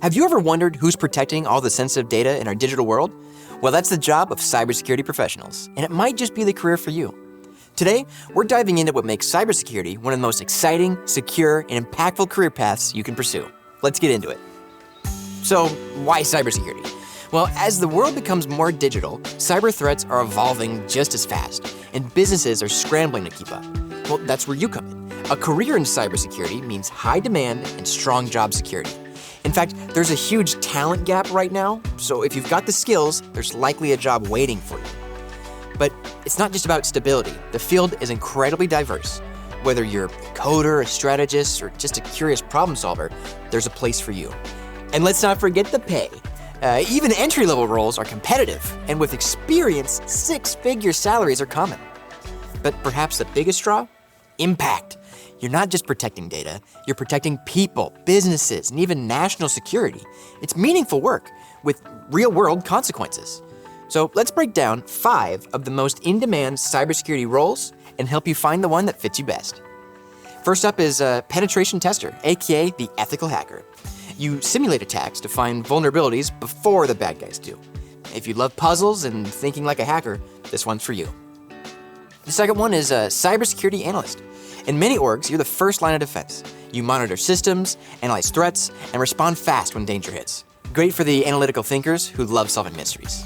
Have you ever wondered who's protecting all the sensitive data in our digital world? Well, that's the job of cybersecurity professionals, and it might just be the career for you. Today, we're diving into what makes cybersecurity one of the most exciting, secure, and impactful career paths you can pursue. Let's get into it. So, why cybersecurity? Well, as the world becomes more digital, cyber threats are evolving just as fast, and businesses are scrambling to keep up. Well, that's where you come in. A career in cybersecurity means high demand and strong job security. In fact, there's a huge talent gap right now, so if you've got the skills, there's likely a job waiting for you. But it's not just about stability. The field is incredibly diverse. Whether you're a coder, a strategist, or just a curious problem solver, there's a place for you. And let's not forget the pay. Even entry-level roles are competitive, and with experience, six-figure salaries are common. But perhaps the biggest draw? Impact. You're not just protecting data, you're protecting people, businesses, and even national security. It's meaningful work with real-world consequences. So let's break down 5 of the most in-demand cybersecurity roles and help you find the one that fits you best. First up is a penetration tester, aka the ethical hacker. You simulate attacks to find vulnerabilities before the bad guys do. If you love puzzles and thinking like a hacker, this one's for you. The second one is a cybersecurity analyst. In many orgs, you're the first line of defense. You monitor systems, analyze threats, and respond fast when danger hits. Great for the analytical thinkers who love solving mysteries.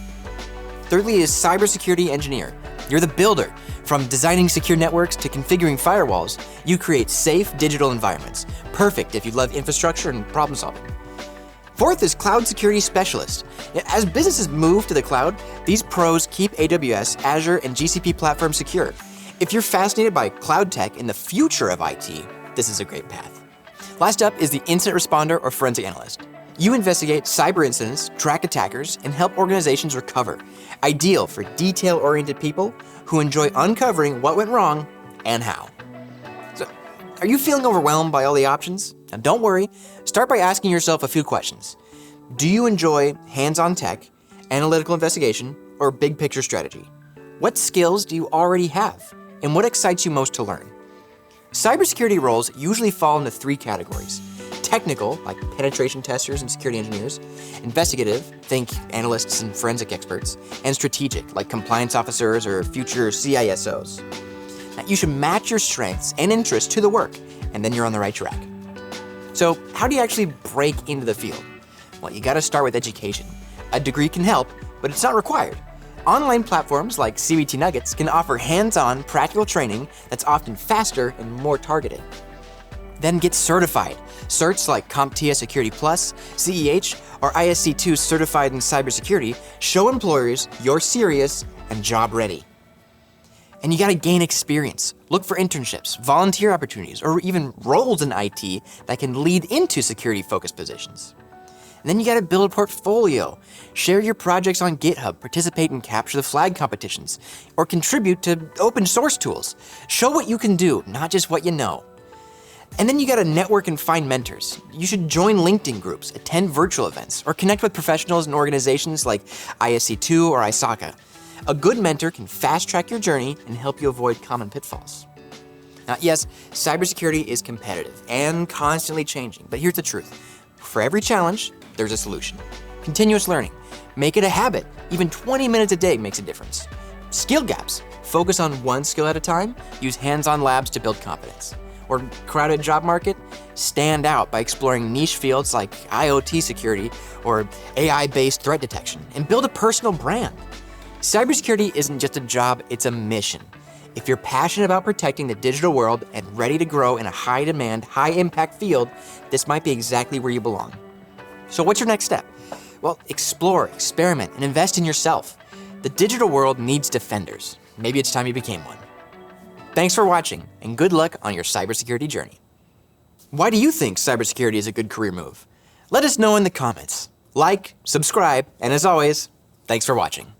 Thirdly is cybersecurity engineer. You're the builder. From designing secure networks to configuring firewalls, you create safe digital environments. Perfect if you love infrastructure and problem solving. Fourth is cloud security specialist. As businesses move to the cloud, these pros keep AWS, Azure, and GCP platforms secure. If you're fascinated by cloud tech and the future of IT, this is a great path. Last up is the incident responder or forensic analyst. You investigate cyber incidents, track attackers, and help organizations recover. Ideal for detail-oriented people who enjoy uncovering what went wrong and how. So, are you feeling overwhelmed by all the options? Now don't worry, start by asking yourself a few questions. Do you enjoy hands-on tech, analytical investigation, or big picture strategy? What skills do you already have? And what excites you most to learn? Cybersecurity roles usually fall into 3 categories. Technical, like penetration testers and security engineers. Investigative, think analysts and forensic experts. And strategic, like compliance officers or future CISOs. Now, you should match your strengths and interests to the work, and then you're on the right track. So, how do you actually break into the field? Well, you gotta start with education. A degree can help, but it's not required. Online platforms like CBT Nuggets can offer hands-on, practical training that's often faster and more targeted. Then get certified. Certs like CompTIA Security Plus, CEH, or ISC2 certified in cybersecurity show employers you're serious and job ready. And you gotta gain experience. Look for internships, volunteer opportunities, or even roles in IT that can lead into security-focused positions. And then you gotta build a portfolio. Share your projects on GitHub, participate in capture the flag competitions, or contribute to open source tools. Show what you can do, not just what you know. And then you gotta network and find mentors. You should join LinkedIn groups, attend virtual events, or connect with professionals and organizations like ISC2 or ISACA. A good mentor can fast-track your journey and help you avoid common pitfalls. Now, yes, cybersecurity is competitive and constantly changing, but here's the truth. For every challenge, there's a solution. Continuous learning. Make it a habit. Even 20 minutes a day makes a difference. Skill gaps. Focus on one skill at a time. Use hands-on labs to build confidence. Or crowded job market? Stand out by exploring niche fields like IoT security or AI-based threat detection and build a personal brand. Cybersecurity isn't just a job, it's a mission. If you're passionate about protecting the digital world and ready to grow in a high-demand, high-impact field, this might be exactly where you belong. So what's your next step? Well, explore, experiment, and invest in yourself. The digital world needs defenders. Maybe it's time you became one. Thanks for watching, and good luck on your cybersecurity journey. Why do you think cybersecurity is a good career move? Let us know in the comments. Like, subscribe, and as always, thanks for watching.